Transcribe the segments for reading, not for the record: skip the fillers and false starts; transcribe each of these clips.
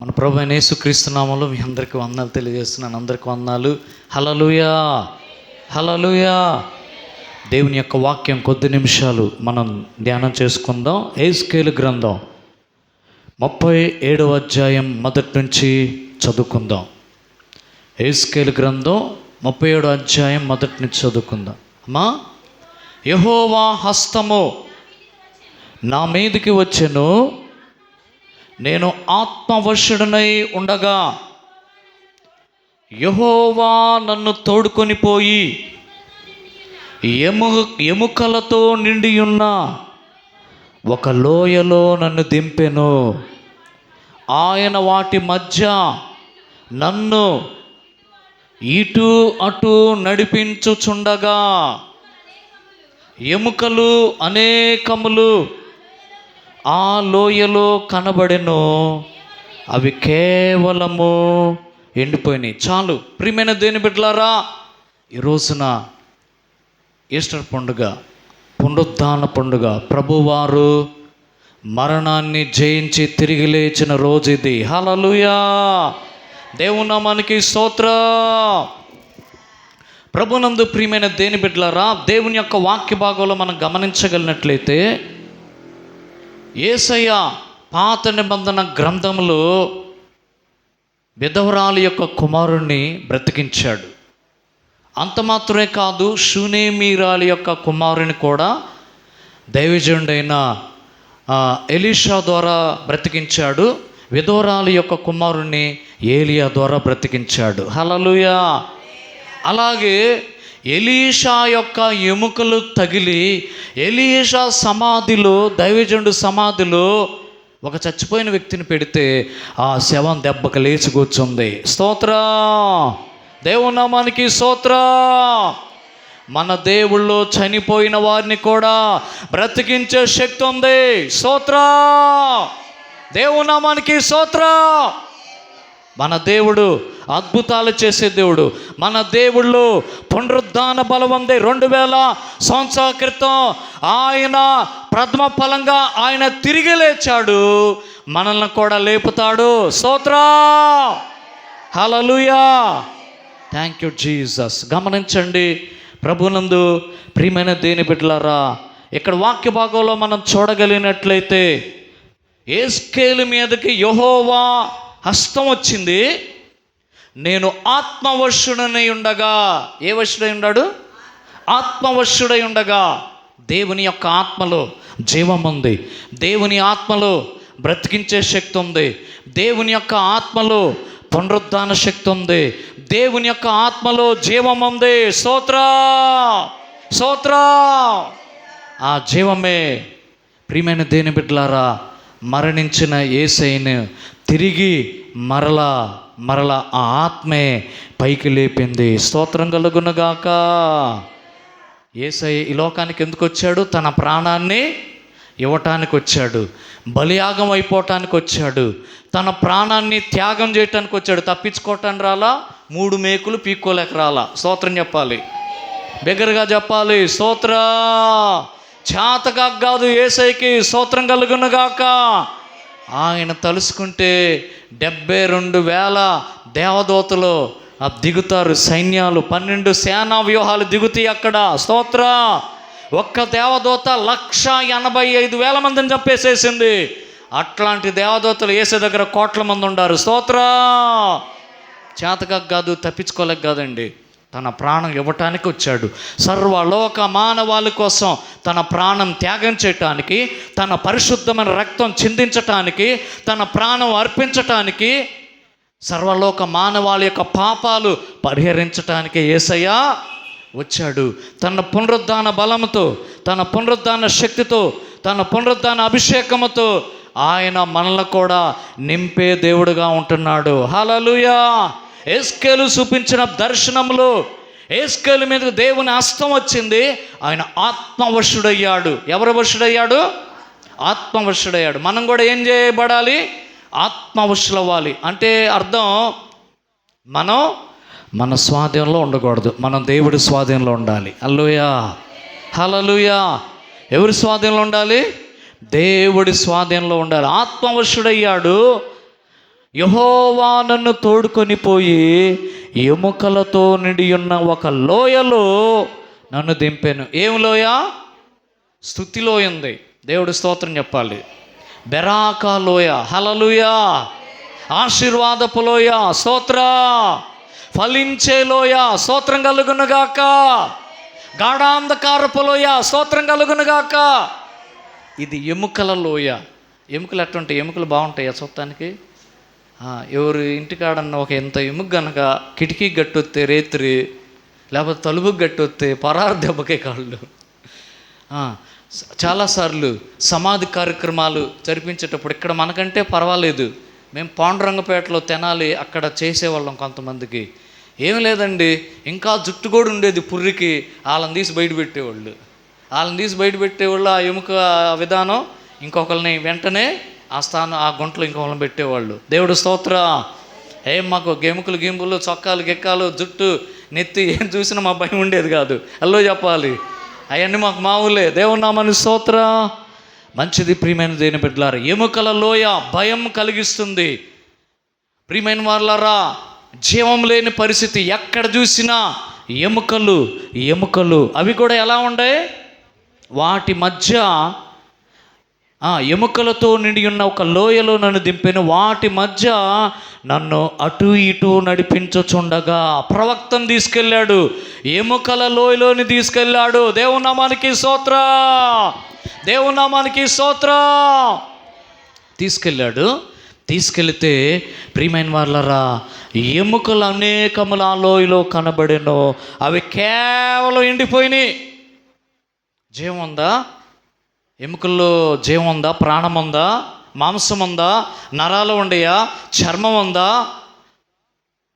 మన ప్రభు అయిన యేసుక్రీస్తు నామములో మీ అందరికీ వందనాలు తెలియజేస్తున్నాను. అందరికీ వందనాలు. హల్లెలూయా, హల్లెలూయా. దేవుని యొక్క వాక్యం కొద్ది నిమిషాలు మనం ధ్యానం చేసుకుందాం. యెహెజ్కేలు గ్రంథం 37వ అధ్యాయం మొదటి నుంచి చదువుకుందాం. యెహెజ్కేలు గ్రంథం 37వ అధ్యాయం మొదటి నుంచి చదువుకుందాం. అమ్మా, యెహోవా హస్తము నా మీదికి వచ్చెను, నేను ఆత్మవశుడనై ఉండగా యెహోవా నన్ను తోడుకొని పోయి ఎముకలతో నిండి ఉన్న ఒక లోయలో నన్ను దింపెను. ఆయన వాటి మధ్య నన్ను ఇటు అటు నడిపించుచుండగా ఎముకలు అనేకములు ఆ లోయలో కనబడెను. అవి కేవలము ఎండిపోయినాయి. చాలు. ప్రియమైన దేవుని బిడ్డలారా, ఈ రోజున ఈస్టర్ పండుగ, పునరుద్ధాన పండుగ, ప్రభువారు మరణాన్ని జయించి తిరిగి లేచిన రోజు ఇది. హల్లెలూయా. దేవుని నామానికి స్తోత్రం. ప్రభునందు ప్రియమైన దేవుని బిడ్డలారా, దేవుని యొక్క వాక్య భాగంలో మనం గమనించగలిగినట్లయితే యేసయ్య పాత నిబంధన గ్రంథంలో విధవరాలి యొక్క కుమారుణ్ణి బ్రతికించాడు. అంత మాత్రమే కాదు, షూనేమీరాలి యొక్క కుమారుని కూడా దైవజనుడైన ఎలీషా ద్వారా బ్రతికించాడు. విధవరాలి యొక్క కుమారుణ్ణి ఏలియా ద్వారా బ్రతికించాడు. హల్లెలూయా. అలాగే ఎలీషా యొక్క ఎముకలు తగిలి ఎలీషా సమాధిలో, దైవజనుడు సమాధిలో ఒక చచ్చిపోయిన వ్యక్తిని పెడితే ఆ శవం దెబ్బకు లేచి కూర్చుంది. స్తోత్రం. దేవుని నామానికి స్తోత్రం. మన దేవుళ్ళో చనిపోయిన వారిని కూడా బ్రతికించే శక్తి ఉంది. స్తోత్రం. దేవుని నామానికి స్తోత్రం. మన దేవుడు అద్భుతాలు చేసే దేవుడు. మన దేవుళ్ళు పునరుద్ధాన బలం ఉంది. 2000 సంవత్సరాల క్రితం ఆయన ప్రథమ ఫలంగా ఆయన తిరిగి లేచాడు. మనల్ని కూడా లేపుతాడు. స్తోత్రం. హల్లెలూయా. Thank you Jesus. గమనించండి ప్రభునందు ప్రియమైన దేవుని బిడ్డలారా, ఇక్కడ వాక్య భాగంలో మనం చూడగలిగినట్లయితే యెహెజ్కేలు మీదకి యెహోవా హస్తం వచ్చింది. నేను ఆత్మవశుడనై ఉండగా. ఏ వశుడై ఉన్నాడు? ఆత్మవశుడై ఉండగా. దేవుని యొక్క ఆత్మలో జీవం ఉంది. దేవుని ఆత్మలో బ్రతికించే శక్తి ఉంది. దేవుని యొక్క ఆత్మలో పునరుద్ధాన శక్తి ఉంది. దేవుని యొక్క ఆత్మలో జీవం ఉంది. స్తోత్రం, స్తోత్రం. ఆ జీవమే ప్రియమైన దేవుని బిడ్డలారా మరణించిన యేసయ్యను తిరిగి మరలా ఆ ఆత్మే పైకి లేపింది. స్తోత్రం కలుగునుగాక. యేసయ్య ఈ లోకానికి ఎందుకు వచ్చాడు? తన ప్రాణాన్ని ఇవ్వటానికి వచ్చాడు. బలియాగం అయిపోవటానికి వచ్చాడు. తన ప్రాణాన్ని త్యాగం చేయటానికి వచ్చాడు. తప్పించుకోవటానికి రాలా. 3 మేకులు పీక్కోలేక రాలా. స్తోత్రం చెప్పాలి, బిగ్గరగా చెప్పాలి. స్తోత్రం. చేతగా కాదు యేసయ్యకి. స్తోత్రం కలుగునుగాక. ఆయన తలుసుకుంటే 72,000 దేవదూతలు దిగుతారు. సైన్యాలు 12 సేనా వ్యూహాలు దిగుతాయి అక్కడ. స్తోత్ర. ఒక్క దేవదూత 185,000 మందిని చంపేసేసింది. అట్లాంటి దేవదూతలు యేసయ్య దగ్గర కోట్ల మంది ఉన్నారు. స్తోత్ర. చేతగా కాదు, తప్పించుకోలేక కాదండి, తన ప్రాణం ఇవ్వటానికి వచ్చాడు. సర్వలోక మానవాళి కోసం తన ప్రాణం త్యాగం చేయటానికి, తన పరిశుద్ధమైన రక్తం చిందించటానికి, తన ప్రాణం అర్పించటానికి, సర్వలోక మానవాళి యొక్క పాపాలు పరిహరించటానికి యేసయ్య వచ్చాడు. తన పునరుద్ధాన బలముతో, తన పునరుద్ధాన శక్తితో, తన పునరుద్ధాన అభిషేకముతో ఆయన మనల్ని కూడా నింపే దేవుడుగా ఉంటున్నాడు. హల్లెలూయా. యెహెజ్కేలు చూపించిన దర్శనంలో యెహెజ్కేలు మీద దేవుని హస్తం వచ్చింది. ఆయన ఆత్మవశుడయ్యాడు. ఎవరు వశుడయ్యాడు? ఆత్మవశుడయ్యాడు. మనం కూడా ఏం చేయబడాలి? ఆత్మవశులవ్వాలి. అంటే అర్థం, మనం మన స్వాధీనంలో ఉండకూడదు, మనం దేవుడి స్వాధీనంలో ఉండాలి. హల్లెలూయా, హల్లెలూయా. ఎవరి స్వాధీనంలో ఉండాలి? దేవుడి స్వాధీనంలో ఉండాలి. ఆత్మవశుడయ్యాడు. యెహోవా నన్ను తోడుకొని పోయి ఎముకలతో నిండి ఉన్న ఒక లోయలో నన్ను దింపాను. ఏం లోయ? స్తుతి లోయ ఉంది. దేవుడు స్తోత్రం చెప్పాలి. బెరాకా లోయ, హల్లెలూయా. ఆశీర్వాదపు లోయ, స్తోత్ర. ఫలించే లోయ, స్తోత్రం కలుగునుగాక. గాఢాంధకారపు లోయ, స్తోత్రం కలుగునుగాక. ఇది ఎముకల లోయ. ఎముకలు ఎట్టుంటాయి? ఎముకలు బాగుంటాయి చూడటానికి. ఎవరు ఇంటికాడన్న ఒక ఎంత ఎముక గనక కిటికీ గట్టొస్తే రేత్రి, లేకపోతే తలుపుకి గట్టొస్తే పరారు దెబ్బకే కాళ్ళు. చాలాసార్లు సమాధి కార్యక్రమాలు జరిపించేటప్పుడు ఇక్కడ మనకంటే పర్వాలేదు, మేము పాండురంగపేటలో తెనాలి అక్కడ చేసేవాళ్ళం. కొంతమందికి ఏం లేదండి, ఇంకా జుట్టు కూడా ఉండేది పుర్రికి, వాళ్ళని తీసి బయట పెట్టేవాళ్ళు. ఆ ఎముక విధానం ఇంకొకరిని వెంటనే ఆ స్థానం, ఆ గుంటలో ఇంకొకరిని పెట్టేవాళ్ళు. దేవుడు స్తోత్ర. మాకు ఎముకలు గింపులు, చొక్కాలు గిక్కాలు, జుట్టు నెత్తి ఏం చూసినా మా భయం ఉండేది కాదు. అల్లో చెప్పాలి, అవన్నీ మాకు మామూలే. దేవుడు నామని స్తోత్ర. మంచిది ప్రియమైన దేవుని బిడ్డలారా. ఎముకల లోయ భయం కలిగిస్తుంది. ప్రియమైన వారలారా, జీవం లేని పరిస్థితి, ఎక్కడ చూసినా ఎముకలు. అవి కూడా ఎలా ఉండే? వాటి మధ్య ఎముకలతో నిండి ఉన్న ఒక లోయలో నన్ను దింపాను. వాటి మధ్య నన్ను అటు ఇటు నడిపించుచుండగా ప్రవక్తను తీసుకెళ్ళాడు, ఎముకల లోయలోని తీసుకెళ్ళాడు. దేవుని నామానికి స్తోత్రం. తీసుకెళ్తే ప్రియమైన వాళ్ళరా, ఎముకలు అనేకములు ఆ లోయలో కనబడెను. అవి కేవలం ఎండిపోయినాయి. జీవం ఉందా? ఎముకల్లో జీవం ఉందా? ప్రాణం ఉందా? మాంసం ఉందా? నరాలు ఉండయా? చర్మం ఉందా?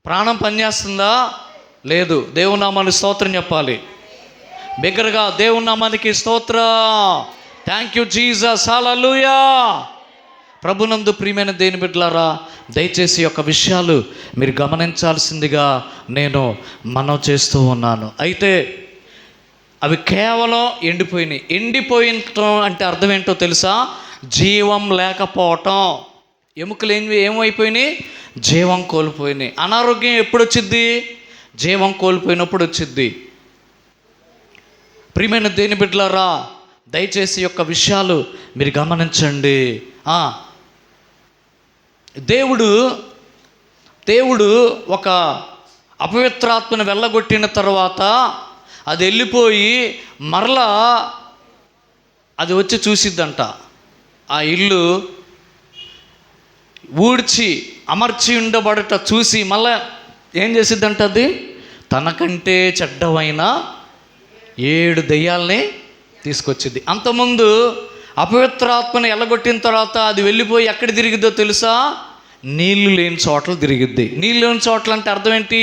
ప్రాణం పనిచేస్తుందా? లేదు. దేవుని నామానికి స్తోత్రం చెప్పాలి బిగ్గరగా. దేవుని నామానికి స్తోత్రం. థ్యాంక్ యూ జీసస్, హల్లెలూయా. ప్రభునందు ప్రియమైన దేవుని బిడ్డలారా, దయచేసి యొక్క విషయాలు మీరు గమనించాల్సిందిగా నేను మనవి చేస్తూ ఉన్నాను. అయితే అవి కేవలం ఎండిపోయటం అంటే అర్థం ఏంటో తెలుసా? జీవం లేకపోవటం. ఎముకలు ఏమైపోయినాయి? జీవం కోల్పోయినాయి. అనారోగ్యం ఎప్పుడు వచ్చిద్ది? జీవం కోల్పోయినప్పుడు వచ్చిద్ది. ప్రియమైన దేవుని బిడ్డలారా, దయచేసి యొక్క విషయాలు మీరు గమనించండి. దేవుడు ఒక అపవిత్రాత్మను వెళ్ళగొట్టిన తర్వాత అది వెళ్ళిపోయి మరలా అది వచ్చి చూసిద్దంట. ఆ ఇల్లు ఊడ్చి అమర్చి ఉండబడట చూసి మళ్ళా ఏం చేసిద్దంట? అది తనకంటే చెడ్డవైన 7 దెయ్యాలని తీసుకొచ్చింది. అంతకుముందు అపవిత్రాత్మను ఎల్లగొట్టిన తర్వాత అది వెళ్ళిపోయి ఎక్కడ తిరిగిద్దో తెలుసా? నీళ్లు లేని చోట్ల తిరిగిద్ది. నీళ్ళు లేని చోట్ల అంటే అర్థం ఏంటి?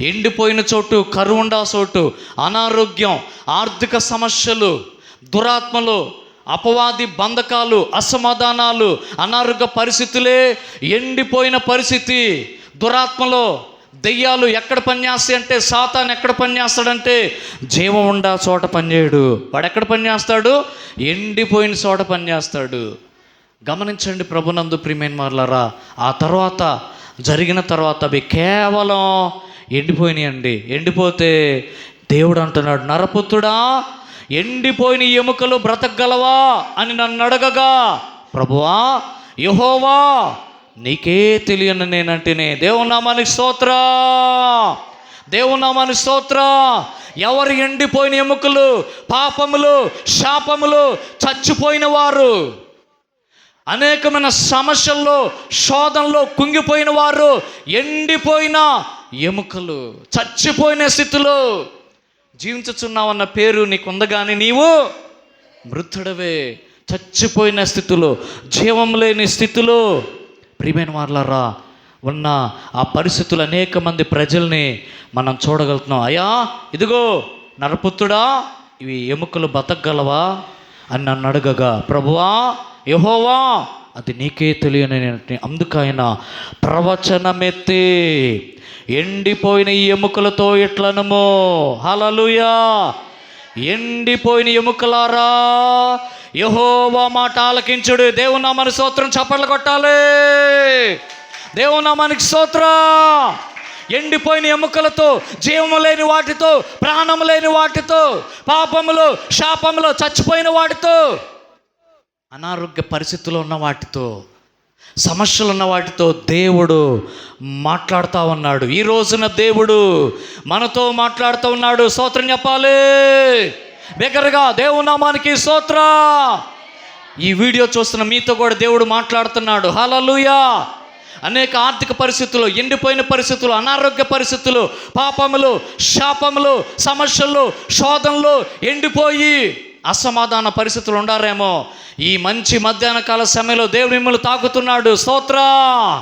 ఎండిపోయిన చోటు, కరువుండా చోటు, అనారోగ్యం, ఆర్థిక సమస్యలు, దురాత్మలు, అపవాది బంధకాలు, అసమాధానాలు, అనారోగ్య పరిస్థితులే ఎండిపోయిన పరిస్థితి. దురాత్మలో దెయ్యాలు ఎక్కడ పనిచేస్తాయి అంటే, సాతాను ఎక్కడ పనిచేస్తాడంటే జీవం ఉండా చోట పనిచేయడు. వాడు ఎక్కడ పనిచేస్తాడు? ఎండిపోయిన చోట పనిచేస్తాడు. గమనించండి ప్రభునందు ప్రియమైన వారలారా. ఆ తర్వాత జరిగిన తర్వాత అవి కేవలం ఎండిపోయినాయండి. ఎండిపోతే దేవుడు అంటున్నాడు, నరపుత్రుడా, ఎండిపోయిన ఎముకలు బ్రతకగలవా అని నన్ను అడగగా, ప్రభువా యెహోవా నీకే తెలియను నేనంటేనే. దేవుని నామానికి స్తోత్రం. ఎవరు ఎండిపోయిన ఎముకలు? పాపములు, శాపములు, చచ్చిపోయిన వారు, అనేకమైన సమస్యల్లో, శోధనలో కుంగిపోయిన వారు, ఎండిపోయిన ఎముకలు, చచ్చిపోయిన స్థితిలో జీవించుచున్నావన్న పేరు నీకుంది, కానీ నీవు మృతుడవే. చచ్చిపోయిన స్థితిలో, జీవం లేని స్థితిలో ప్రియమైన వారలారా ఉన్న ఆ పరిస్థితులు అనేక మంది ప్రజల్ని మనం చూడగలుగుతున్నాం. అయ్యా ఇదిగో నరపుత్రుడా, ఇవి ఎముకలు బతకగలవా అని నన్ను అడగగా, ప్రభువా యెహోవా అది నీకే తెలియని. అందుకైనా ప్రవచనమెత్తి ఎండిపోయిన ఈ ఎముకలతో ఇట్లనము, హల్లెలూయా, ఎండిపోయిన ఎముకలారా యెహోవా మాట ఆలకించుడు. దేవుని నామానికి స్తోత్రం. చప్పట్లు కొట్టాలి. దేవుని నామానికి స్తోత్రం. ఎండిపోయిన ఎముకలతో, జీవము లేని వాటితో, ప్రాణము లేని వాటితో, పాపములో శాపములో చచ్చిపోయిన వాటితో, అనారోగ్య పరిస్థితుల్లో ఉన్న వాటితో, సమస్యలు ఉన్న వాటితో దేవుడు మాట్లాడుతూ ఉన్నాడు. ఈ రోజున దేవుడు మనతో మాట్లాడుతూ ఉన్నాడు. స్తోత్రం చెప్పాలి బిగ్గరగా. దేవుని నామానికి స్తోత్రం. ఈ వీడియో చూస్తున్న మీతో కూడా దేవుడు మాట్లాడుతున్నాడు. హల్లెలూయా. అనేక ఆర్థిక పరిస్థితులు, ఎండిపోయిన పరిస్థితులు, అనారోగ్య పరిస్థితులు, పాపములు, శాపములు, సమస్యలు, శోధనలు, ఎండిపోయి అసమాధాన పరిస్థితులు ఉండారేమో. ఈ మంచి మధ్యాహ్న కాల సమయంలో దేవుడు మిమ్మల్ని తాకుతున్నాడు. స్తోత్రం.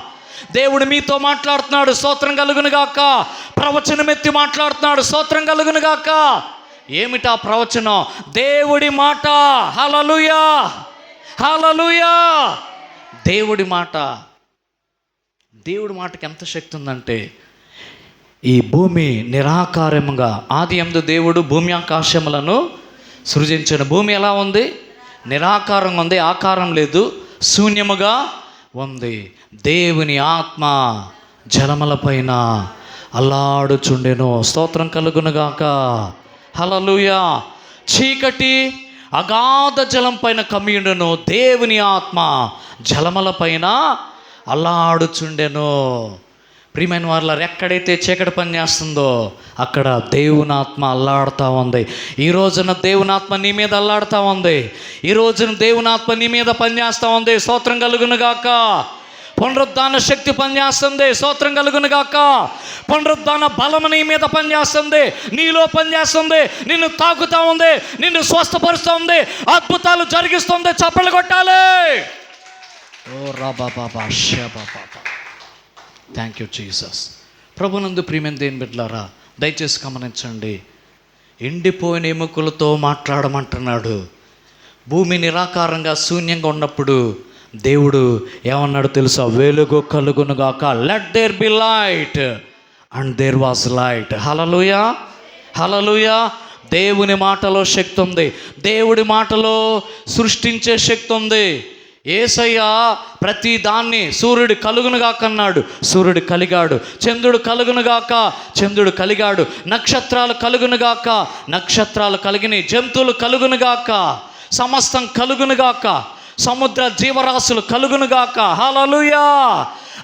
దేవుడు మీతో మాట్లాడుతున్నాడు. స్తోత్రం కలుగును గాక. ప్రవచనం ఎత్తి మాట్లాడుతున్నాడు. స్తోత్రం కలుగును గాక. ఏమిటా ప్రవచనం? దేవుడి మాట. హల్లెలూయా, హల్లెలూయా. దేవుడి మాట. దేవుడి మాటకి ఎంత శక్తి ఉందంటే, ఈ భూమి నిరాకారముగా ఆది యందు దేవుడు భూమి ఆకాశములను సృజించిన. భూమి ఎలా ఉంది? నిరాకారంగా ఉంది, ఆకారం లేదు, శూన్యముగా ఉంది. దేవుని ఆత్మ జలములపైన అల్లాడుచుండెను. స్తోత్రం కలుగునుగాక. హల్లెలూయా. చీకటి అగాధ జలం పైన కమ్మియుండెను. దేవుని ఆత్మ జలములపైన అల్లాడుచుండెను. ప్రియమైన వారులారా, ఎక్కడైతే చీకటి పని చేస్తుందో అక్కడ దేవుని ఆత్మ అల్లాడుతూ ఉంది. ఈ రోజున దేవుని ఆత్మ నీ మీద అల్లాడుతూ ఉంది. ఈ రోజున దేవుని ఆత్మ నీ మీద పనిచేస్తూ ఉంది. స్తోత్రం కలుగును గాక. పునరుద్ధాన శక్తి పనిచేస్తుంది. స్తోత్రం కలుగును గాక. పునరుద్ధాన బలము నీ మీద పనిచేస్తుంది, నీలో పనిచేస్తుంది, నిన్ను తాకుతూ ఉంది, నిన్ను స్వస్థపరుస్తూ ఉంది, అద్భుతాలు జరిగిస్తుంది. చప్పట్లు కొట్టాలి. ఓ రాబా బాబా షబా బాబా. Thank you Jesus. ప్రభునందు ప్రియమైన దేవుని బిడ్డలారా, దయచేసి గమనించండి. ఎండిపోయిన ఎముకలతో మాట్లాడమంటున్నాడు. భూమి నిరాకారంగా శూన్యంగా ఉన్నప్పుడు దేవుడు ఏమన్నాడు తెలుసా? వెలుగు కలుగునుగాక. Let there be light and there was light. Hallelujah, hallelujah. దేవుని మాటలో శక్తి ఉంది. దేవుడి మాటలో సృష్టించే శక్తి ఉంది. యేసయ్య ప్రతి దాన్ని సూర్యుడు కలుగునుగాక అన్నాడు, సూర్యుడు కలిగాడు. చంద్రుడు కలుగునుగాక, చంద్రుడు కలిగాడు. నక్షత్రాలు కలుగునుగాక, నక్షత్రాలు కలిగినాయి. జంతువులు కలుగునుగాక, సమస్తం కలుగునుగాక. సముద్ర జీవరాశులు కలుగునుగాక. హల్లెలూయా.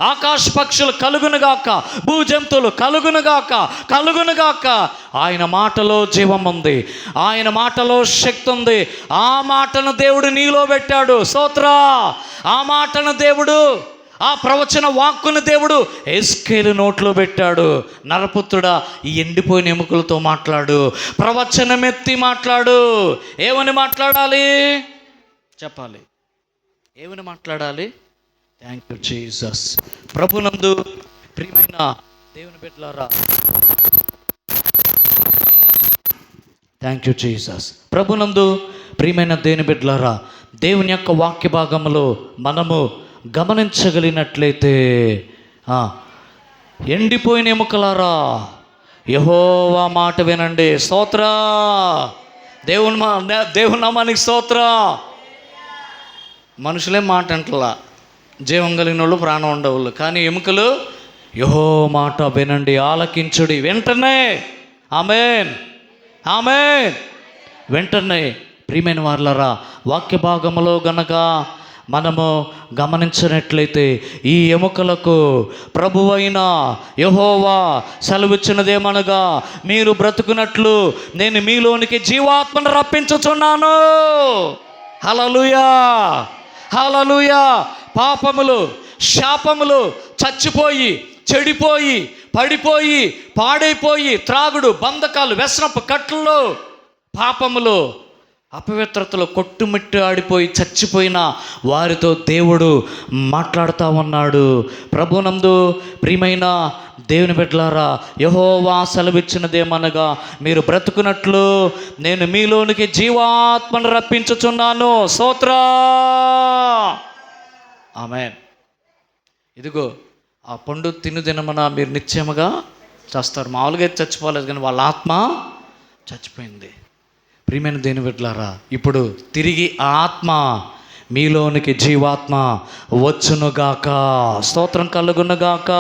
ఆకాశ పక్షులు కలుగునుగాక, భూజంతువులు కలుగునుగాక, కలుగునుగాక. ఆయన మాటలో జీవం ఉంది, ఆయన మాటలో శక్తి ఉంది. ఆ మాటను దేవుడు నీలో పెట్టాడు. స్తోత్ర. ఆ మాటను దేవుడు, ఆ ప్రవచన వాక్కును దేవుడు ఎస్కేలు నోట్లో పెట్టాడు. నరపుత్రుడా, ఈ ఎండిపోయిన ఎముకలతో మాట్లాడు, ప్రవచనమెత్తి మాట్లాడు. ఏమని మాట్లాడాలి చెప్పాలి. ఏమని మాట్లాడాలి? Thank you Jesus. ప్రభునందు ప్రియమైన దేవుని బిడ్డలారా, థ్యాంక్ యూ జీసస్. ప్రభునందు ప్రియమైన దేవుని బిడ్డలారా, దేవుని యొక్క వాక్య భాగంలో మనము గమనించగలిగినట్లయితే, ఎండిపోయిన ఎముకలారా యెహోవా మాట వినండి. స్తోత్ర. దేవుని నామానికి స్తోత్ర. మనుషులే మాట అంటలా, జీవం కలిగిన వాళ్ళు, ప్రాణం ఉండేవాళ్ళు. కానీ ఎముకలు యెహోవా మాట వినండి, ఆలకించుడి. వెంటనే ఆమేన్, ఆమేన్. వెంటనే ప్రియమైన వారులారా, వాక్య భాగములో గనక మనము గమనించినట్లయితే ఈ ఎముకలకు ప్రభువైన యెహోవా సెలవిచ్చినదేమనగా, మీరు బ్రతుకున్నట్లు నేను మీలోనికి జీవాత్మను రప్పించుచున్నాను. హల్లెలూయా, హల్లెలూయా. పాపములు, శాపములు చచ్చిపోయి, చెడిపోయి, పడిపోయి, పాడైపోయి, త్రాగుడు, బంధకాలు, వ్యసనపు కట్లలో, పాపములు, అపవిత్రతలో కొట్టుమిట్టు ఆడిపోయి చచ్చిపోయిన వారితో దేవుడు మాట్లాడుతూ ఉన్నాడు. ప్రభునందు ప్రియమైన దేవుని బిడ్డలారా, యెహోవా సెలవిచ్చినదేమనగా, మీరు బ్రతుకున్నట్లు నేను మీలోనికి జీవాత్మను రప్పించుచున్నాను. స్తోత్ర. ఆమేన్. ఇదిగో ఆ పండు తిను దినమున మీరు నిశ్చయముగా చేస్తారు. మామూలుగా చచ్చిపోలేదు, కానీ వాళ్ళ ఆత్మ చచ్చిపోయింది. ప్రియమైన దేని బిడ్డలారా, ఇప్పుడు తిరిగి ఆ ఆత్మ మీలోనికి జీవాత్మ వచ్చునుగాక, స్తోత్రం కలుగునుగాక.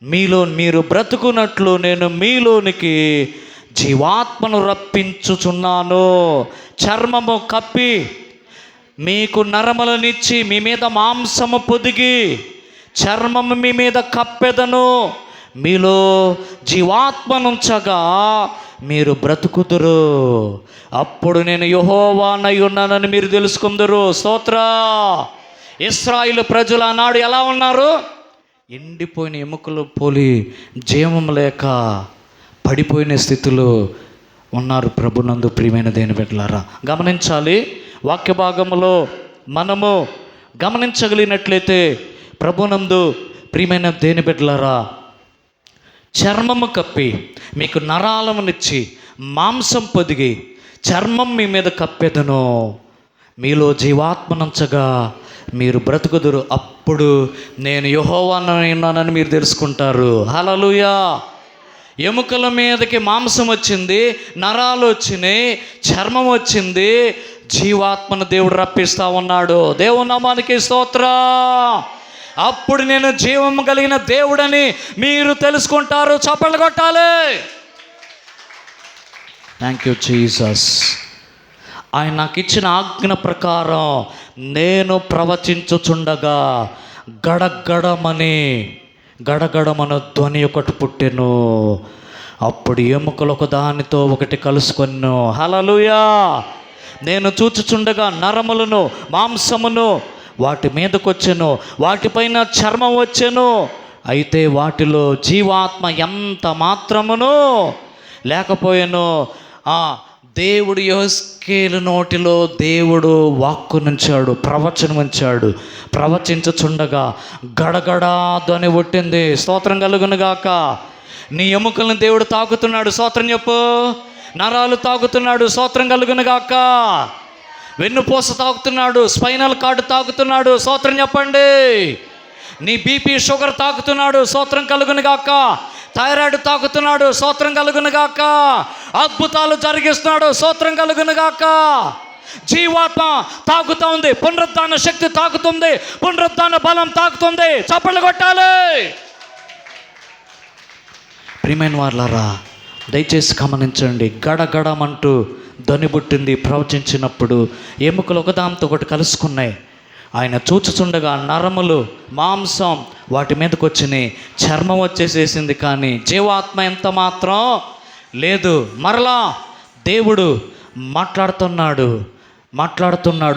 మీలో మీరు బ్రతుకున్నట్లు నేను మీలోనికి జీవాత్మను రప్పించుచున్నాను. చర్మము కప్పి మీకు నరములనిచ్చి మీ మీద మాంసము పొదిగి చర్మము మీ మీద కప్పెదను. మీలో జీవాత్మనుంచగా మీరు బ్రతుకుదురు. అప్పుడు నేను యెహోవానై ఉన్నానని మీరు తెలుసుకుందురు. స్తోత్ర. ఇశ్రాయేలు ప్రజలు ఆనాడు ఎలా ఉన్నారు? ఎండిపోయిన ఎముకలు పోలి జీవం లేక పడిపోయిన స్థితిలో ఉన్నారు. ప్రభునందు ప్రియమైన దేని బిడ్డలారా, గమనించాలి. వాక్య భాగంలో మనము గమనించగలిగినట్లయితే, ప్రభునందు ప్రియమైన దేని బిడ్డలారా, చర్మము కప్పి మీకు నరాలమునిచ్చి మాంసం పొదిగి చర్మం మీ మీద కప్పెదను. మీలో జీవాత్మనంచగా మీరు బ్రతుకుదురు. అప్పుడు నేను యెహోవానై ఉన్నానని మీరు తెలుసుకుంటారు. హల్లెలూయా. ఎముకల మీదకి మాంసం వచ్చింది, నరాలు వచ్చినాయి, చర్మం వచ్చింది, జీవాత్మను దేవుడు రప్పిస్తూ ఉన్నాడు. దేవుని నామానికి స్తోత్రం. అప్పుడు నేను జీవము కలిగిన దేవుడని మీరు తెలుసుకుంటారు. చప్పట్లు కొట్టాలి. Thank you Jesus. ఆయన నాకు ఇచ్చిన ఆజ్ఞ ప్రకారం నేను ప్రవచించుచుండగా గడగడమన ధ్వని ఒకటి పుట్టెను. అప్పుడు ఎముకలు ఒక దానితో ఒకటి కలుసుకొను. హల్లెలూయా. నేను చూచుచుండగా నరములను మాంసమును వాటి మీదకొచ్చెను, వాటిపైన చర్మం వచ్చెను. అయితే వాటిలో జీవాత్మ ఎంత మాత్రమును లేకపోయాను. దేవుడు యెహెజ్కేలు నోటిలో దేవుడు వాక్కు నుంచాడు, ప్రవచనం ఉంచాడు. ప్రవచించుచుండగా గడగడా ధ్వని పుట్టింది. స్తోత్రం కలుగునుగాక. నీ ఎముకలను దేవుడు తాకుతున్నాడు. స్తోత్రం చెప్పు. నరాలు తాకుతున్నాడు. స్తోత్రం కలుగునుగాక. వెన్నుపూస తాకుతున్నాడు. Spinal card తాకుతున్నాడు. స్తోత్రం చెప్పండి. నీ బీపీ షుగర్ తాకుతున్నాడు. స్తోత్రం కలుగునుగాక. థైరాయిడ్ తాకుతున్నాడు. స్తోత్రం కలుగునుగాక. అద్భుతాలు జరిగిస్తున్నాడు. స్తోత్రం కలుగునుగాక. జీవాత్మ తాకుతూ ఉంది. పునరుద్ధాన శక్తి తాకుతుంది. పునరుద్ధాన బలం తాకుతుంది. చప్పట్లు కొట్టాలి. ప్రియమైన వారులారా, దయచేసి గమనించండి. గడగడమంటూ ధ్వని పుట్టింది. ప్రవచించినప్పుడు ఎముకలు ఒకదాంతో ఒకటి కలుసుకున్నాయి. ఆయన చూచుచుండగా నరములు మాంసం వాటి మీదకి వచ్చినాయి, చర్మం వచ్చేసేసింది, కానీ జీవాత్మ ఎంత మాత్రం లేదు. మరలా దేవుడు మాట్లాడుతున్నాడు.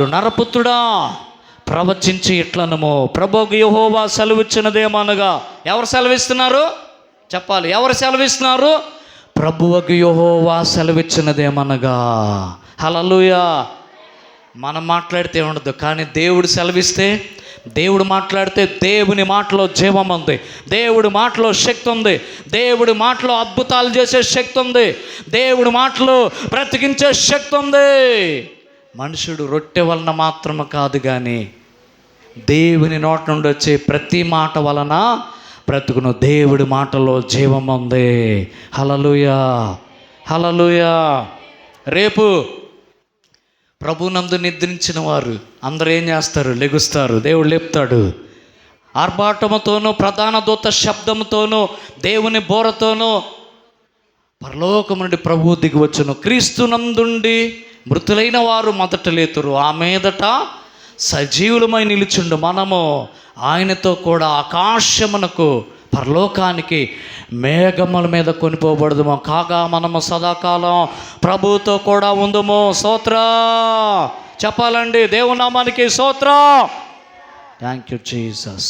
నరపుత్రుడా, ప్రవచించి ఇట్లనము, ప్రభువు యెహోవా సెలవిచ్చినదేమనగా. ఎవరు సెలవిస్తున్నారు? చెప్పాలి. ఎవరు సెలవిస్తున్నారు? ప్రభువుకు యెహోవా సెలవిచ్చినదేమనగా. హల్లెలూయా. మనం మాట్లాడితే ఉండదు, కానీ దేవుడు సెలవిస్తే, దేవుడు మాట్లాడితే దేవుని మాటలో జీవం ఉంది, దేవుడి మాటలో శక్తి ఉంది, దేవుడి మాటలో అద్భుతాలు చేసే శక్తి ఉంది, దేవుడి మాటలో బ్రతికించే శక్తి ఉంది. మనుషుడు రొట్టె వలన మాత్రమే కాదు, కానీ దేవుని నోట నుండి వచ్చే ప్రతి మాట వలన బ్రతుకును. దేవుడి మాటలో జీవం ఉంది. హల్లెలూయా. హల్లెలూయా. రేపు ప్రభునందు నిద్రించిన వారు అందరూ ఏం చేస్తారు? లెగుస్తారు. దేవుడు లేపుతాడు. ఆర్భాటముతోనూ ప్రధాన దూత శబ్దముతోనూ దేవుని బోరతోనూ పరలోకము నుండి ప్రభువు దిగివచ్చును. క్రీస్తునందుండి మృతులైన వారు మొదట లేతురు, ఆ మీదట సజీవులమై నిలుచుండు. మనము ఆయనతో కూడా ఆకాశమునకు, పరలోకానికి మేఘముల మీద కొనిపోబడదుము. కాగా మనము సదాకాలం ప్రభువుతో కూడా ఉందుము. స్తోత్ర చెప్పాలండి. దేవుని నామానికి స్తోత్ర. Thank you Jesus.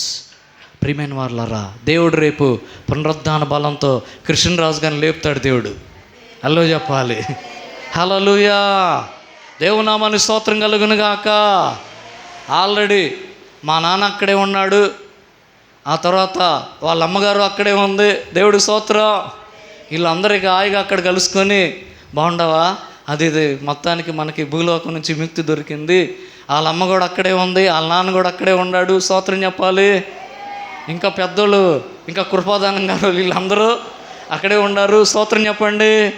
ప్రియమైన వారులారా, దేవుడు రేపు పునరుద్ధాన బలంతో కృష్ణరాజు గారిని లేపుతాడు. దేవుడు హలో చెప్పాలి. హల్లెలూయా. దేవుని నామానికి స్తోత్రం కలుగునుగాక. ఆల్రెడీ మా నాన్న అక్కడే ఉన్నాడు, ఆ తర్వాత వాళ్ళ అమ్మగారు అక్కడే ఉంది. దేవుడి స్తోత్రం. వీళ్ళందరికీ హాయిగా అక్కడ కలుసుకొని, బాగుండవా, అది మొత్తానికి మనకి భూలోకం నుంచి విముక్తి దొరికింది. వాళ్ళ అమ్మ కూడా అక్కడే ఉంది, వాళ్ళ నాన్న కూడా అక్కడే ఉన్నాడు. స్తోత్రం చెప్పాలి. ఇంకా పెద్దోళ్ళు, ఇంకా కృపాదానం గారు, వీళ్ళందరూ అక్కడే ఉన్నారు. స్తోత్రం చెప్పండి.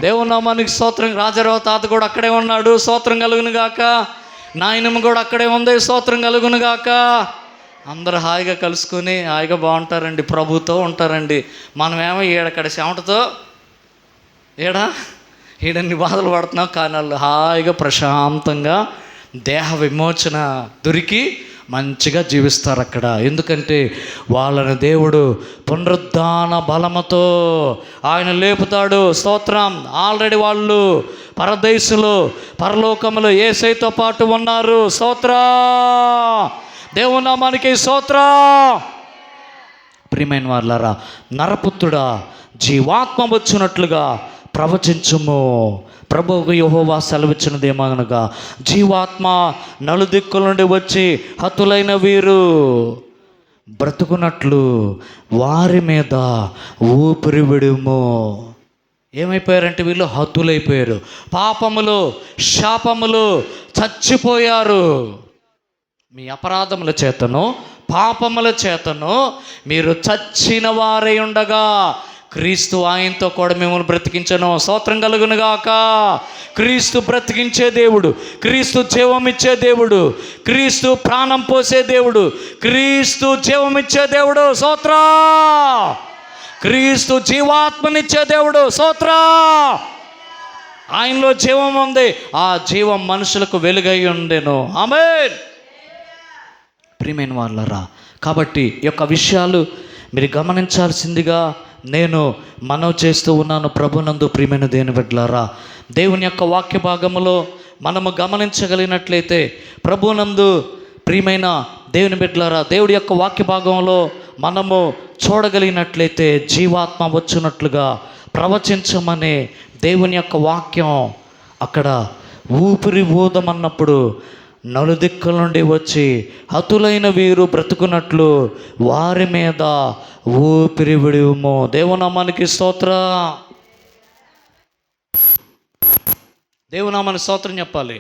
దేవుని నామానికి స్తోత్రం. రాజారావు తాత కూడా అక్కడే ఉన్నాడు, స్తోత్రం కలుగును గాక. నాయనమ్మ కూడా అక్కడే ఉంది, స్తోత్రం కలుగును గాక. అందరూ హాయిగా కలుసుకొని హాయిగా బాగుంటారండి, ప్రభుతో ఉంటారండి. మనమేమో ఈడక్కడ చెమటతో ఈడన్ని బాధలు పడుతున్నాం, కానీ వాళ్ళు హాయిగా ప్రశాంతంగా దేహ విమోచన దొరికి మంచిగా జీవిస్తారు అక్కడ. ఎందుకంటే వాళ్ళని దేవుడు పునరుద్ధాన బలముతో ఆయన లేపుతాడు. స్తోత్రం. ఆల్రెడీ వాళ్ళు పరదేశంలో పరలోకములో యేసయ్యతో పాటు ఉన్నారు. స్తోత్రం. దేవుని నామానికి స్తోత్రం. ప్రియమైన వాళ్ళారా, నరపుత్రుడా జీవాత్మ వచ్చినట్లుగా ప్రవచించుము. ప్రభువుకు యెహోవా సెలవిచ్చినదేమనగా, జీవాత్మ నలుదిక్కుల నుండి వచ్చి హతులైన వీరు బ్రతుకున్నట్లు వారి మీద ఊపిరి విడుము. ఏమైపోయారంటే వీళ్ళు హతులైపోయారు, పాపములు శాపములు చచ్చిపోయారు. మీ అపరాధముల చేతను పాపముల చేతను మీరు చచ్చిన వారై ఉండగా క్రీస్తు ఆయనతో కూడా మిమ్మల్ని బ్రతికించను. స్తోత్రం కలుగునుగాక. క్రీస్తు బ్రతికించే దేవుడు, క్రీస్తు జీవమిచ్చే దేవుడు, క్రీస్తు ప్రాణం పోసే దేవుడు, క్రీస్తు జీవమిచ్చే దేవుడు. స్తోత్రం. క్రీస్తు జీవాత్మనిచ్చే దేవుడు. స్తోత్రం. ఆయనలో జీవం ఉంది, ఆ జీవం మనుషులకు వెలుగై ఉండెను. ఆమేన్. ప్రియమైన వాళ్ళరా, కాబట్టి ఈ యొక్క విషయాలు మీరు గమనించాల్సిందిగా నేను మనవి చేస్తూ ఉన్నాను ప్రభునందు. ప్రియమైన దేవుని బిడ్డలారా, దేవుని యొక్క వాక్య భాగములో మనము గమనించగలిగినట్లయితే, ప్రభునందు ప్రియమైన దేవుని బిడ్డలారా, దేవుడి యొక్క వాక్య భాగంలో మనము చూడగలిగినట్లయితే జీవాత్మ వచ్చినట్లుగా ప్రవచించమనే దేవుని యొక్క వాక్యం అక్కడ ఊపిరి ఊదమన్నప్పుడు నలుదిక్కుల నుండి వచ్చి హతులైన వీరు బ్రతుకున్నట్లు వారి మీద ఊపిరి విడుము. దేవునామానికి స్తోత్రం. దేవునామానికి స్తోత్రం చెప్పాలి,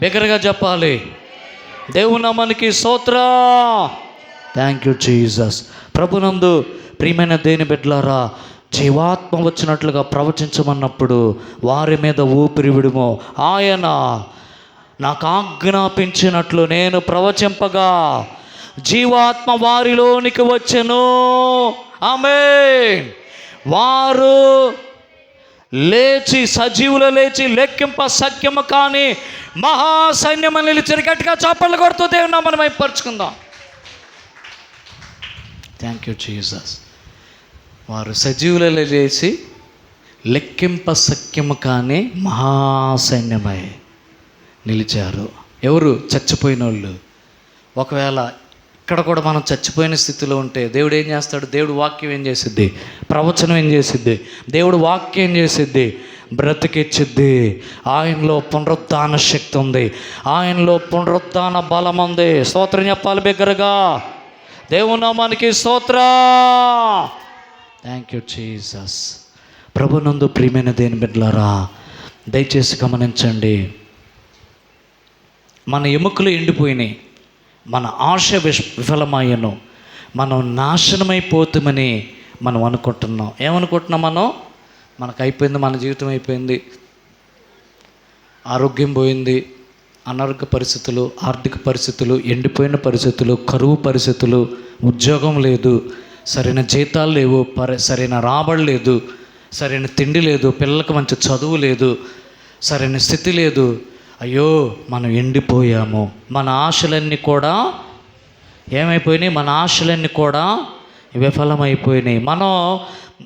బిగ్గరగా చెప్పాలి. దేవునామానికి స్తోత్రం. Thank you Jesus. ప్రభునందు ప్రియమైన దేవుని బిడ్డలారా, జీవాత్మ వచ్చినట్లుగా ప్రవచించమన్నప్పుడు వారి మీద ఊపిరి విడుము. ఆయన నాకు ఆజ్ఞాపించినట్లు నేను ప్రవచింపగా జీవాత్మ వారిలోనికి వచ్చెను. ఆమేన్. వారు లేచి సజీవులు లేచి లెక్కింప సఖ్యము కానీ మహాసైన్యము నిలిచి గట్టిగా చప్పట్లు కొడుతూ దేవుని నామమును మహిమపరచుకుందాం. Thank you Jesus. వారు సజీవులలో లేచి లెక్కింప సఖ్యము కానీ మహాసైన్యమై నిలిచారు. ఎవరు? చచ్చిపోయిన వాళ్ళు. ఒకవేళ ఇక్కడ కూడా మనం చచ్చిపోయిన స్థితిలో ఉంటే దేవుడు ఏం చేస్తాడు? దేవుడు వాక్యం ఏం చేసిద్ది? ప్రవచనం ఏం చేసిద్ది? దేవుడు వాక్యం ఏం చేసిద్ది? బ్రతికిచ్చిద్ది. ఆయనలో పునరుద్ధాన శక్తి ఉంది, ఆయనలో పునరుద్ధాన బలం ఉంది. స్తోత్రం చెప్పాలి బిగ్గరగా. దేవుని నామానికి స్తోత్రం. Thank you Jesus. ప్రభునందు ప్రియమైన దేవుని బిడ్డలారా, దయచేసి గమనించండి. మన ఎముకలు ఎండిపోయినాయి, మన ఆశ విఫలమయ్యను, మనం నాశనమైపోతామని మనం అనుకుంటున్నాం. ఏమనుకుంటున్నాం? మనకు అయిపోయింది, మన జీవితం అయిపోయింది, ఆరోగ్యం పోయింది, అనారోగ్య పరిస్థితులు, ఆర్థిక పరిస్థితులు, ఎండిపోయిన పరిస్థితులు, కరువు పరిస్థితులు, ఉద్యోగం లేదు, సరైన జీతాలు లేవు, సరైన రాబడి లేదు, సరైన తిండి లేదు, పిల్లలకు మంచి చదువు లేదు, సరైన స్థితి లేదు. అయ్యో మనం ఎండిపోయాము. మన ఆశలన్నీ కూడా ఏమైపోయినాయి? మన ఆశలన్నీ కూడా విఫలమైపోయినాయి. మనం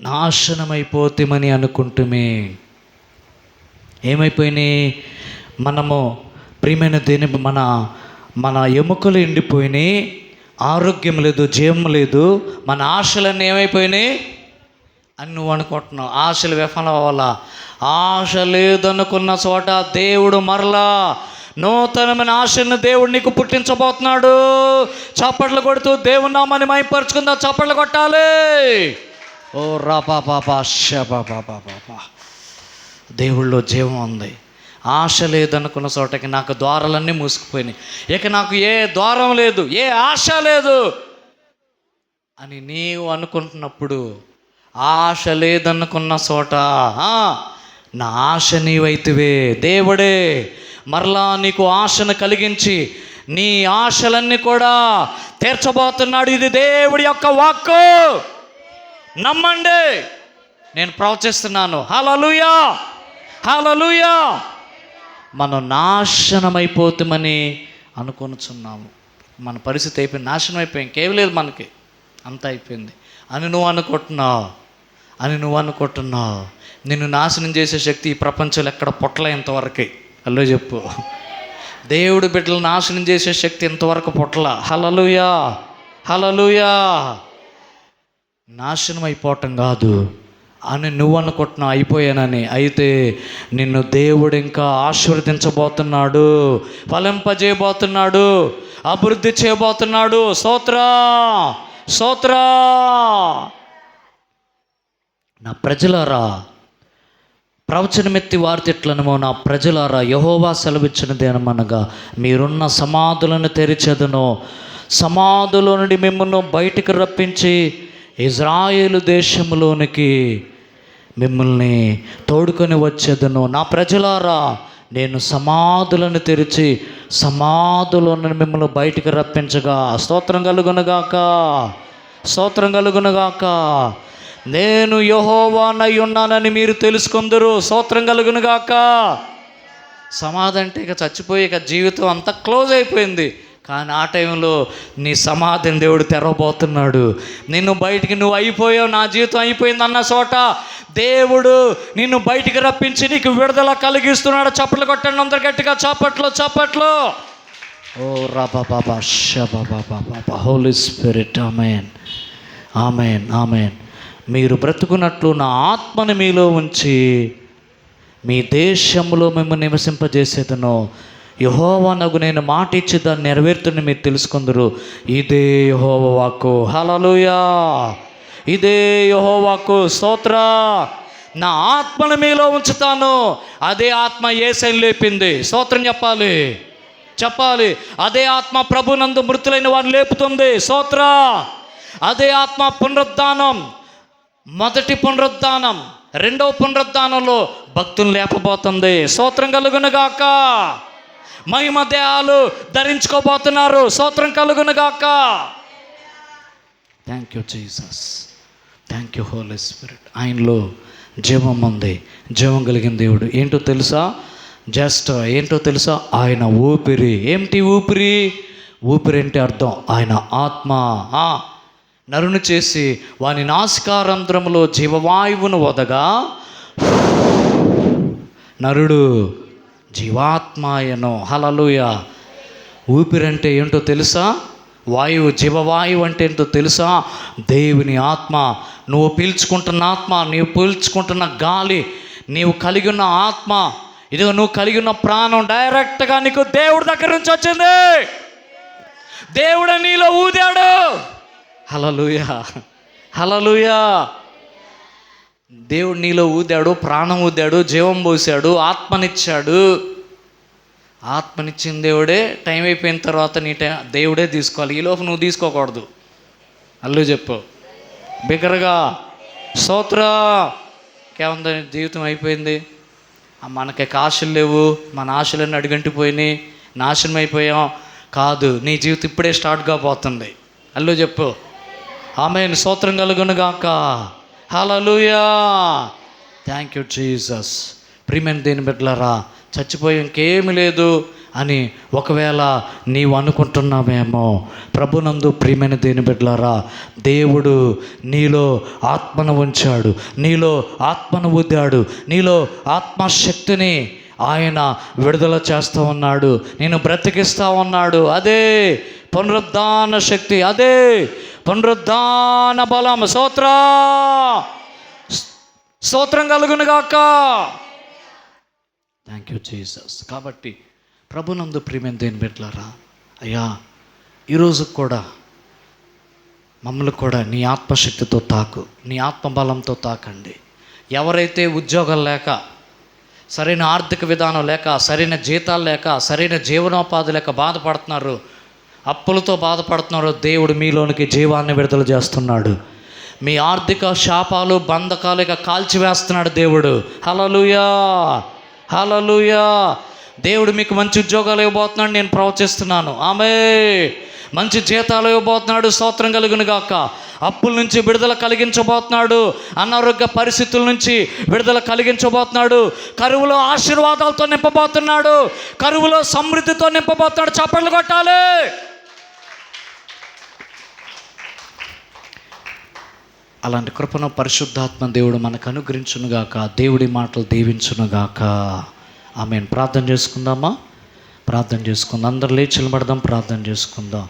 నాశనమైపోతామని అనుకుంటుమే. ఏమైపోయినాయి? మనము ప్రియమైన దేని మన ఎముకలు ఎండిపోయినాయి, ఆరోగ్యం లేదు, జీవం లేదు, మన ఆశలన్నీ ఏమైపోయినాయి అని నువ్వు అనుకుంటున్నావు. ఆశలు విఫలం అవ్వాలా? ఆశ లేదనుకున్న చోట దేవుడు మరలా నూతనమైన ఆశను దేవుడు నీకు పుట్టించబోతున్నాడు. చప్పట్లు కొడుతూ దేవుని నామాన్ని మహిమపరచుకుందాం. చప్పట్లు కొట్టాలి. ఓ రా పాపా షపాపా. దేవుళ్ళో జీవం ఉంది. ఆశ లేదనుకున్న చోటకి నాకు ద్వారాలన్నీ మూసుకుపోయినాయి, ఇక నాకు ఏ ద్వారం లేదు, ఏ ఆశ లేదు అని నీవు అనుకుంటున్నప్పుడు, ఆశ లేదనుకున్న చోట నా ఆశ నీవైతివే. దేవుడే మరలా నీకు ఆశను కలిగించి నీ ఆశలన్నీ కూడా తీర్చబోతున్నాడు. ఇది దేవుడి యొక్క వాక్కు, నమ్మండి. నేను ప్రవచిస్తున్నాను. హల్లెలూయా, హల్లెలూయా. మనం నాశనమైపోతామని అనుకొనుచున్నాము. మన పరిస్థితి అయిపోయింది, నాశనం అయిపోయింది, ఇంకేం లేదు మనకి, అంతా అయిపోయింది అని నువ్వు అనుకుంటున్నావు. నిన్ను నాశనం చేసే శక్తి ఈ ప్రపంచంలో ఎక్కడ పుట్టలే ఇంతవరకు. అల్లో చెప్పు, దేవుడు బిడ్డలు నాశనం చేసే శక్తి ఇంతవరకు పుట్టల. హల్లెలూయా, హల్లెలూయా. నాశనం అయిపోవటం కాదు అని నువ్వు అనుకుంటున్నావు, అయిపోయానని. అయితే నిన్ను దేవుడు ఇంకా ఆశీర్వదించబోతున్నాడు, ఫలింపజేయబోతున్నాడు, అభివృద్ధి చేయబోతున్నాడు. స్తోత్రం, స్తోత్రం. నా ప్రజలారా, ప్రవచనమెత్తి వారి తిట్లనమో, నా ప్రజలారా, యెహోవా సెలవిచ్చినదేమనగా, మీరున్న సమాధులను తెరిచెదను, సమాధుల నుండి మిమ్మల్ని బయటికి రప్పించి ఇజ్రాయేలు దేశంలోనికి మిమ్మల్ని తోడుకొని వచ్చేదను. నా ప్రజలారా, నేను సమాధులను తెరిచి సమాధుల నుండి మిమ్మల్ని బయటికి రప్పించగా, స్తోత్రం కలుగునుగాక, స్తోత్రం కలుగునుగాక. నేను యెహోవానై ఉన్నానని మీరు తెలుసుకుందరు. స్తోత్రం కలుగునుగాక. సమాధి అంటే ఇక చచ్చిపోయి ఇక జీవితం అంతా క్లోజ్ అయిపోయింది. కానీ ఆ టైంలో నీ సమాధిని దేవుడు తెరవబోతున్నాడు. నిన్ను బయటికి, నువ్వు అయిపోయావు, నా జీవితం అయిపోయింది అన్న చోట దేవుడు నిన్ను బయటికి రప్పించి నీకు విడుదల కలిగిస్తున్నాడు. చప్పట్లు కొట్టండి అందరు గట్టిగా, చప్పట్లు, చప్పట్లు. ఓ రాబాబా షబాబా, హోలీ స్పిరిట్. ఆమేన్, ఆమేన్, ఆమేన్. మీరు బ్రతుకున్నట్లు నా ఆత్మని మీలో ఉంచి మీ దేశంలో మిమ్మల్ని నివసింపజేసేదను. యెహోవానగు నేను మాట ఇచ్చి దాన్ని నెరవేరుతుని మీరు తెలుసుకుందరు. ఇదే యెహోవా వాక్కు. హల్లెలూయా, ఇదే యెహోవా వాక్కు. స్తోత్ర. నా ఆత్మను మీలో ఉంచుతాను. అదే ఆత్మ యేసుని లేపింది. స్తోత్రం చెప్పాలి, చెప్పాలి. అదే ఆత్మ ప్రభునందు మృతులైన వారిని లేపుతుంది. స్తోత్ర. అదే ఆత్మ పునరుద్ధానం, మొదటి పునరుద్ధానం, రెండవ పునరుద్ధానంలో భక్తులు లేపబోతుంది. స్తోత్రం కలుగునుగాక. మహిమ దేహాలు ధరించుకోబోతున్నారు. స్తోత్రం కలుగునుగాక. Thank you Jesus, thank you Holy Spirit. ఆయనలో జీవం ఉంది. జీవం కలిగిన దేవుడు ఏంటో తెలుసా? ఏంటో తెలుసా? ఆయన ఊపిరి. ఏమిటి ఊపిరి? ఊపిరి అంటే అర్థం ఆయన ఆత్మ. నరుని చేసి వాని నాసికారంధ్రములో జీవవాయువును వదగా నరుడు జీవాత్మాయను. హల్లెలూయా. ఊపిరి అంటే ఏంటో తెలుసా? వాయువు, జీవవాయువు అంటే ఏంటో తెలుసా? దేవుని ఆత్మ. నువ్వు పీల్చుకుంటున్న ఆత్మ, నీవు పీల్చుకుంటున్న గాలి, నీవు కలిగి ఉన్న ఆత్మ, ఇదిగో నువ్వు కలిగి ఉన్న ప్రాణం డైరెక్ట్గా నీకు దేవుడి దగ్గర నుంచి వచ్చింది. దేవుడు నీలో ఊదాడు. హల్లెలూయా, హల్లెలూయా. దేవుడు నీలో ఊదాడు, ప్రాణం ఊదాడు, జీవం పోసాడు, ఆత్మనిచ్చాడు. ఆత్మనిచ్చిన దేవుడే టైం అయిపోయిన తర్వాత దేవుడే తీసుకోవాలి. ఈలోపు నువ్వు తీసుకోకూడదు. అల్లు చెప్పు బిగ్గరగా. స్తోత్ర. కేవలం జీవితం అయిపోయింది, మనకి ఆశలు లేవు, మన ఆశలన్నీ అడుగంటిపోయినాయి, నాశనం అయిపోయాం. కాదు, నీ జీవితం ఇప్పుడే స్టార్ట్ కాబోతుంది. అల్లు చెప్పు. ఆమేన్. స్తోత్రం కలుగునుగాక. హల్లెలూయా. Thank you Jesus. ప్రియమైన దేని బిడ్డలారా, చచ్చిపోయి ఇంకేమి లేదు అని ఒకవేళ నీవు అనుకుంటున్నావేమో, ప్రభునందు ప్రియమైన దేని బిడ్డలారా, దేవుడు నీలో ఆత్మను ఉంచాడు, నీలో ఆత్మను ఊదాడు, నీలో ఆత్మశక్తిని ఆయన విడుదల చేస్తూ ఉన్నాడు, నేను బ్రతికిస్తూ ఉన్నాడు. అదే పునరుద్ధాన శక్తి, అదే పునరుద్ధాన బలం. స్తోత్రం కలుగునుగాక. Thank you Jesus. కాబట్టి ప్రభునందు ప్రియమైన దేని బిడ్డలారా, అయ్యా ఈరోజు కూడా మమ్మల్ని కూడా నీ ఆత్మశక్తితో తాకు, నీ ఆత్మబలంతో తాకండి. ఎవరైతే ఉద్యోగాలు లేక, సరైన ఆర్థిక విధానం లేక, సరైన జీతాలు లేక, సరైన జీవనోపాధి లేక బాధపడుతున్నారు, అప్పులతో బాధపడుతున్నారో, దేవుడు మీలోనికి జీవాన్ని విడుదల చేస్తున్నాడు. మీ ఆర్థిక శాపాలు బంధకాలు ఇక కాల్చివేస్తున్నాడు దేవుడు. హల్లెలూయా, హల్లెలూయా. దేవుడు మీకు మంచి ఉద్యోగాలు ఇవ్వబోతున్నాడు, నేను ప్రవచిస్తున్నాను. ఆమేన్. మంచి జీతాలు ఇవ్వబోతున్నాడు, స్తోత్రం కలుగును గాక. అప్పుల నుంచి విడుదల కలిగించబోతున్నాడు, అనారోగ్య పరిస్థితుల నుంచి విడుదల కలిగించబోతున్నాడు, కరువులో ఆశీర్వాదాలతో నింపబోతున్నాడు, కరువులో సమృద్ధితో నింపబోతున్నాడు. చప్పట్లు కొట్టాలి. అలాంటి కృపను పరిశుద్ధాత్మ దేవుడు మనకు అనుగ్రహించునుగాక. దేవుడి మాటలు దీవించునుగాక. ఆమేన్. ప్రార్థన చేసుకుందామా? ప్రార్థన చేసుకుందాం. అందరు లేచి నిలబడదాం, ప్రార్థన చేసుకుందాం.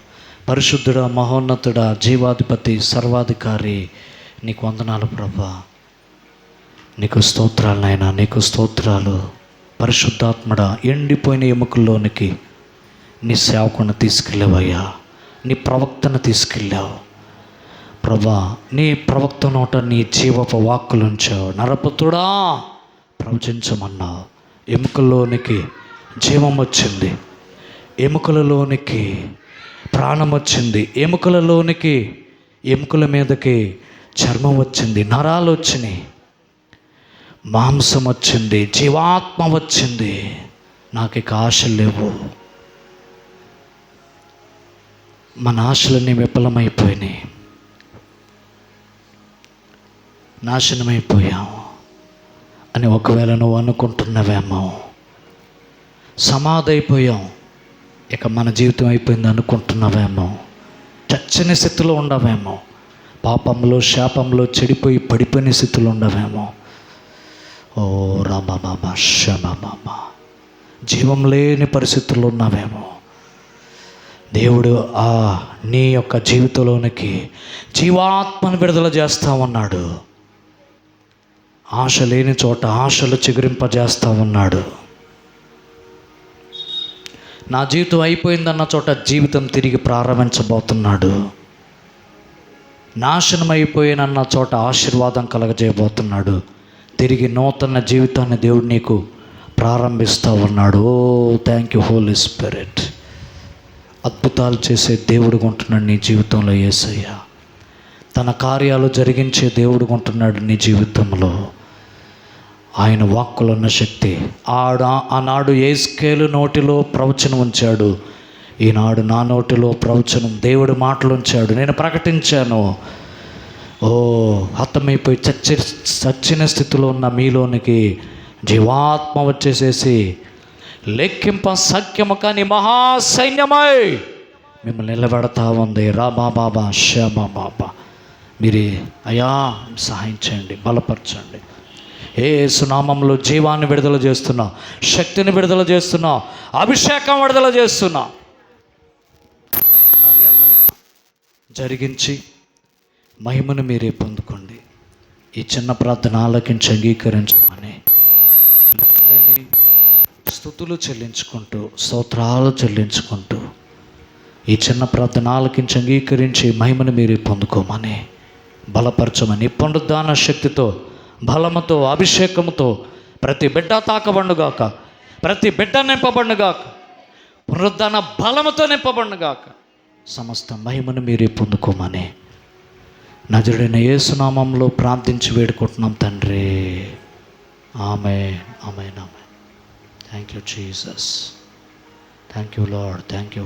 పరిశుద్ధుడా, మహోన్నతుడా, జీవాధిపతి, సర్వాధికారి, నీకు వందనాలు ప్రభా. నీకు స్తోత్రాలు నాయనా, నీకు స్తోత్రాలు. పరిశుద్ధాత్మడా, ఎండిపోయిన ఎముకల్లోనికి నీ సేవకుని తీసుకెళ్ళావయ్యా, నీ ప్రవక్తను తీసుకెళ్ళావు ప్రభా. నీ ప్రవక్త నోట నీ జీవపు వాక్కులుంచావు. నరపుతుడా ప్రవచించమన్నావు. ఎముకల్లోనికి జీవం వచ్చింది, ఎముకలలోనికి ప్రాణం వచ్చింది, ఎముకల మీదకి చర్మం వచ్చింది, నరాలు వచ్చినాయి, మాంసం వచ్చింది, జీవాత్మ వచ్చింది. నాకు ఇక ఆశలు లేవు. మన ఆశలన్నీ విఫలమైపోయినాయి, నాశనమైపోయాము అని ఒకవేళ నువ్వు అనుకుంటున్నావేమో. సమాధైపోయాం, ఇక మన జీవితం అయిపోయింది అనుకుంటున్నావేమో. చచ్చని స్థితిలో ఉండవేమో, పాపంలో శాపంలో చెడిపోయి పడిపోయిన స్థితిలో ఉండవేమో. ఓ రామా శ్యామా, జీవం లేని పరిస్థితుల్లో ఉన్నావేమో. దేవుడు నీ యొక్క జీవితంలోనికి జీవాత్మను విడుదల చేస్తూ ఉన్నాడు. ఆశ లేని చోట ఆశలు చిగురింపజేస్తూ ఉన్నాడు. నా జీవితం అయిపోయిందన్న చోట జీవితం తిరిగి ప్రారంభించబోతున్నాడు. నాశనం అయిపోయినన్న చోట ఆశీర్వాదం కలగజేయబోతున్నాడు. తిరిగి నూతన జీవితాన్ని దేవుడు నీకు ప్రారంభిస్తూ ఉన్నాడు. ఓ థ్యాంక్ యూ హోలీ స్పిరిట్. అద్భుతాలు చేసే దేవుడు ఉంటున్నాడు నీ జీవితంలో. యేసయ్య తన కార్యాలు జరిగించే దేవుడు ఉంటున్నాడు నీ జీవితంలో. ఆయన వాక్కులో ఉన్న శక్తి. ఆనాడు యెహెజ్కేలు నోటిలో ప్రవచనం ఉంచాడు, ఈనాడు నా నోటిలో ప్రవచనం దేవుడి మాటలు ఉంచాడు. నేను ప్రకటించాను. ఓ హతమైపోయి చచ్చిన స్థితిలో ఉన్న మీలోనికి జీవాత్మ వచ్చేసేసి లెక్కింప సఖ్యము కాని మహాసైన్యమై మిమ్మల్ని నిలబెడతా ఉంది. రాబా బాబా శ్యామా బాబా, మీరే అయ్యా సహాయం చేయండి, బలపరచండి. యేసు నామములో జీవాన్ని విడుదల చేస్తున్నా, శక్తిని విడుదల చేస్తున్నా, అభిషేకం విడుదల చేస్తున్నా. కార్యాలను జరిగించి మహిమను మీరే పొందుకోండి. ఈ చిన్న ప్రార్థన ఆలకించి అంగీకరించమని స్తుతులు చెల్లించుకుంటూ, స్తోత్రాలు చెల్లించుకుంటూ ఈ చిన్న ప్రార్థన ఆలకించి అంగీకరించి మహిమను మీరే పొందుకోమని, బలపరచమని, పునరుద్ధాన శక్తితో, బలముతో, అభిషేకముతో ప్రతి బిడ్డ తాకబండుగాక, ప్రతి బిడ్డ నింపబండుగాక, పునరుద్ధాన బలముతో నింపబండుగాక. సమస్త మహిమను మీరే పొందుకోమని నజరుడైన యేసు నామములో ప్రార్థించి వేడుకుంటున్నాం తండ్రి. Amen, amen, amen. Thank you Jesus. Thank you lord. Thank you.